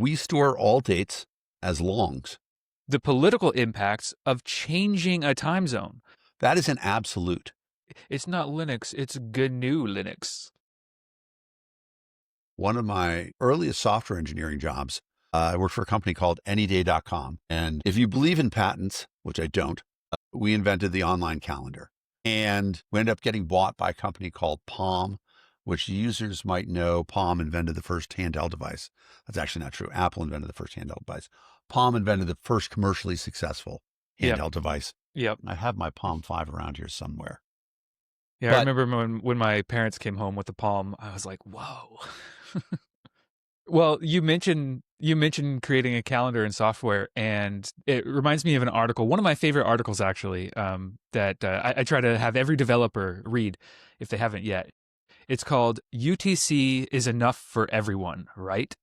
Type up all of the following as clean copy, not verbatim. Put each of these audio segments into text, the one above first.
We store all dates as longs. The political impacts of changing a time zone. That is an absolute. It's not Linux, it's GNU Linux. One of my earliest software engineering jobs, I worked for a company called AnyDay.com. And if you believe in patents, which I don't, we invented the online calendar. And we ended up getting bought by a company called Palm, which users might know. Palm invented the first handheld device. That's actually not true. Apple invented the first handheld device. Palm invented the first commercially successful handheld device. Yep. I have my Palm 5 around here somewhere. Yeah, I remember when my parents came home with the Palm, I was like, whoa. Well, you mentioned creating a calendar in software, and it reminds me of an article, one of my favorite articles actually, that I try to have every developer read if they haven't yet. It's called UTC is Enough for Everyone, right?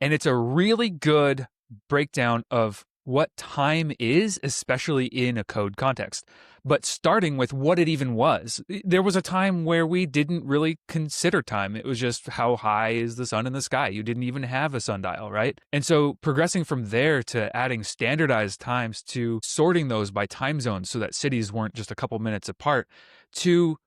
And it's a really good breakdown of what time is, especially in a code context, but starting with what it even was. There was a time where we didn't really consider time. It was just how high is the sun in the sky. You didn't even have a sundial, right? And so progressing from there to adding standardized times to sorting those by time zones so that cities weren't just a couple minutes apart, to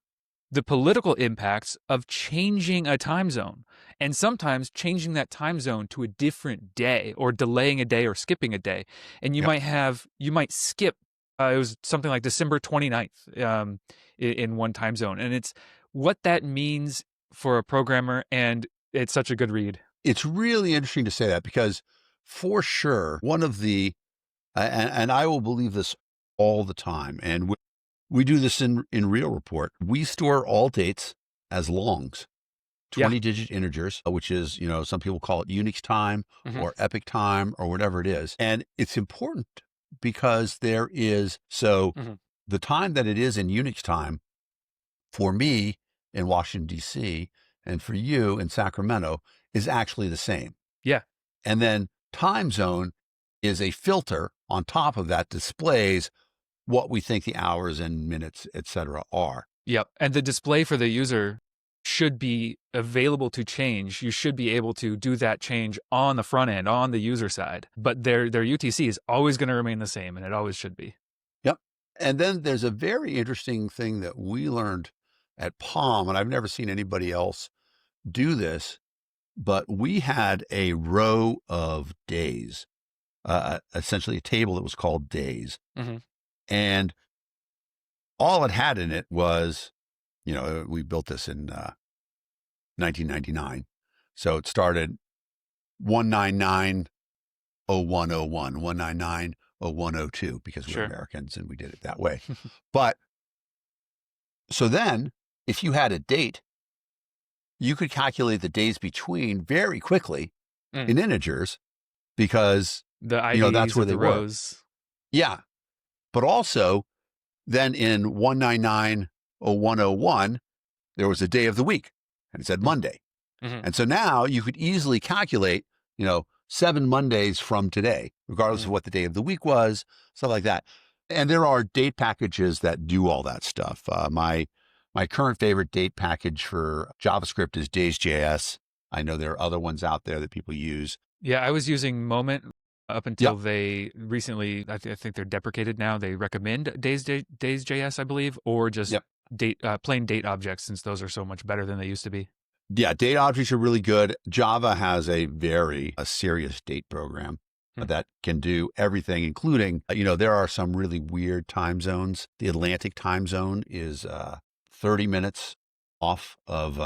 the political impacts of changing a time zone, and sometimes changing that time zone to a different day or delaying a day or skipping a day. And you might skip, it was something like December 29th in one time zone. And it's what that means for a programmer. And it's such a good read. It's really interesting to say that because for sure, one of the, and I will believe this all the time, and we do this in Reel Report. We store all dates as longs, 20-digit integers, which is, some people call it Unix time or epic time or whatever it is. And it's important because there is, the time that it is in Unix time for me in Washington, D.C., and for you in Sacramento is actually the same. Yeah. And then time zone is a filter on top of that displays what we think the hours and minutes, et cetera, are. Yep. And the display for the user should be available to change. You should be able to do that change on the front end, on the user side. But their UTC is always going to remain the same, and it always should be. Yep. And then there's a very interesting thing that we learned at Palm, and I've never seen anybody else do this, but we had a row of days, essentially a table that was called days. And all it had in it was, we built this in 1999. So it started 199-0101, 199-0102, because we're Americans and we did it that way. But so then if you had a date, you could calculate the days between very quickly in integers because that's where they were. Rows. Yeah. But also, then in 199-0101, there was a day of the week, and it said Monday. And so now you could easily calculate, 7 Mondays from today, regardless of what the day of the week was, stuff like that. And there are date packages that do all that stuff. My current favorite date package for JavaScript is Days.js. I know there are other ones out there that people use. Yeah, I was using Moment up until they recently, I think they're deprecated now. They recommend Days.js, I believe, or just plain date objects, since those are so much better than they used to be. Yeah, date objects are really good. Java has a serious date program that can do everything, including, there are some really weird time zones. The Atlantic time zone is 30 minutes off of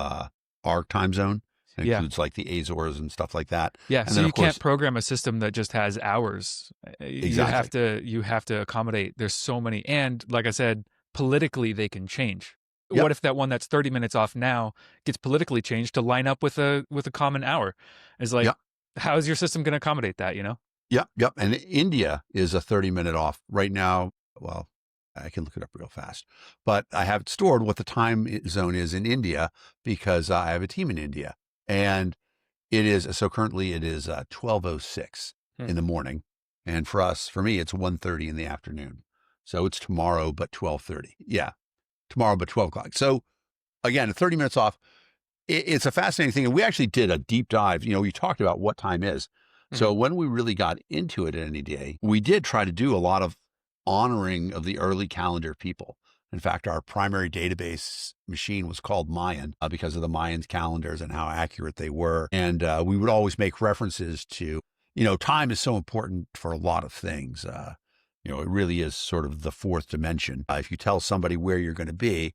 our time zone. It includes like the Azores and stuff like that. Yeah, and so you can't program a system that just has hours. Exactly. You have to accommodate. There's so many, and like I said, politically they can change. Yep. What if that one that's 30 minutes off now gets politically changed to line up with a common hour? It's like, how is your system going to accommodate that? Yep. And India is a 30-minute off right now. Well, I can look it up real fast, but I have it stored what the time zone is in India because I have a team in India. And currently it is 12:06 in the morning. And for me, it's 1:30 in the afternoon. So it's tomorrow, but 12:30. Yeah. Tomorrow, but 12 o'clock. So again, 30 minutes off. It's a fascinating thing. And we actually did a deep dive. We talked about what time is. So when we really got into it at AnyDay, we did try to do a lot of honoring of the early calendar people. In fact, our primary database machine was called Mayan because of the Mayans calendars and how accurate they were. And we would always make references to, time is so important for a lot of things. It really is sort of the fourth dimension. If you tell somebody where you're going to be,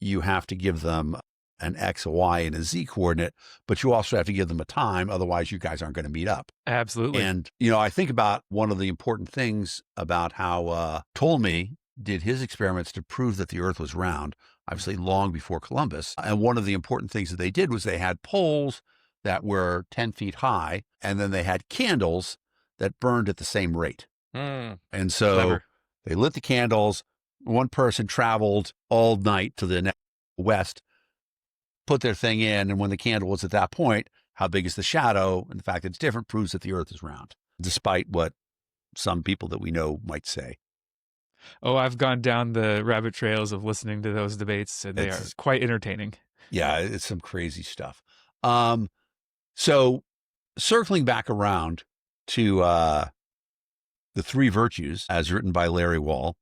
you have to give them an X, a Y, and a Z coordinate, but you also have to give them a time. Otherwise, you guys aren't going to meet up. Absolutely. And, I think about one of the important things about how Ptolemy did his experiments to prove that the Earth was round, obviously long before Columbus. And one of the important things that they did was they had poles that were 10 feet high, and then they had candles that burned at the same rate. And so Clever. They lit the candles. One person traveled all night to the west, put their thing in, and when the candle was at that point, how big is the shadow? And the fact that it's different proves that the Earth is round, despite what some people that we know might say. Oh, I've gone down the rabbit trails of listening to those debates, and they are quite entertaining. Yeah, it's some crazy stuff. So circling back around to the three virtues as written by Larry Wall,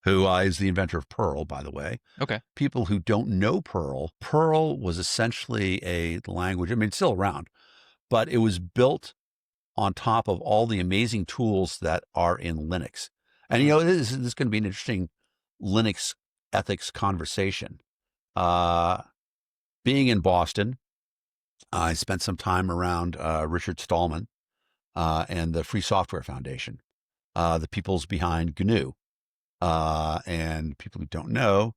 who is the inventor of Perl, by the way. Okay. People who don't know Perl was essentially a language. I mean, it's still around, but it was built on top of all the amazing tools that are in Linux. And, this is going to be an interesting Linux ethics conversation. Being in Boston, I spent some time around Richard Stallman and the Free Software Foundation, the peoples behind GNU. And people who don't know,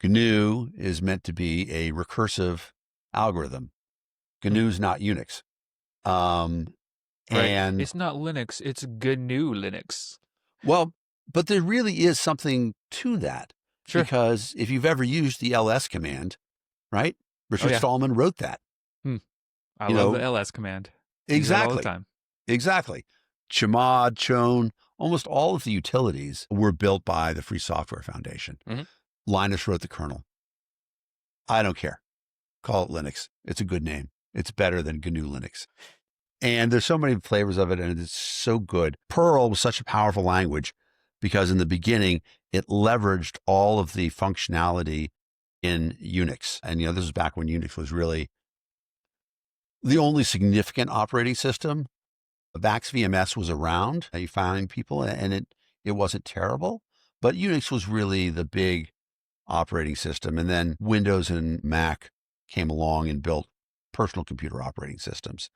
GNU is meant to be a recursive algorithm. GNU is not Unix. Right. And it's not Linux, it's GNU Linux. Well, but there really is something to that. Sure. Because if you've ever used the ls command, right? Richard Stallman wrote that. I love the ls command. Exactly. All the time. Exactly. Chmod, Chown, almost all of the utilities were built by the Free Software Foundation. Linus wrote the kernel. I don't care. Call it Linux. It's a good name. It's better than GNU Linux. And there's so many flavors of it, and it's so good. Perl was such a powerful language because in the beginning, it leveraged all of the functionality in Unix. And, this was back when Unix was really the only significant operating system. VAX VMS was around. You found people, and it wasn't terrible, but Unix was really the big operating system. And then Windows and Mac came along and built personal computer operating systems.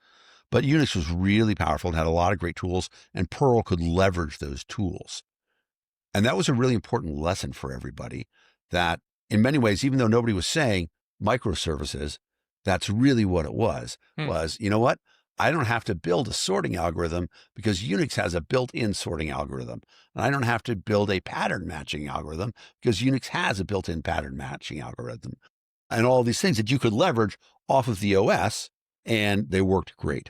But Unix was really powerful and had a lot of great tools, and Perl could leverage those tools. And that was a really important lesson for everybody, that in many ways, even though nobody was saying microservices, that's really what it was, you know what? I don't have to build a sorting algorithm because Unix has a built-in sorting algorithm. And I don't have to build a pattern matching algorithm because Unix has a built-in pattern matching algorithm. And all these things that you could leverage off of the OS, and they worked great.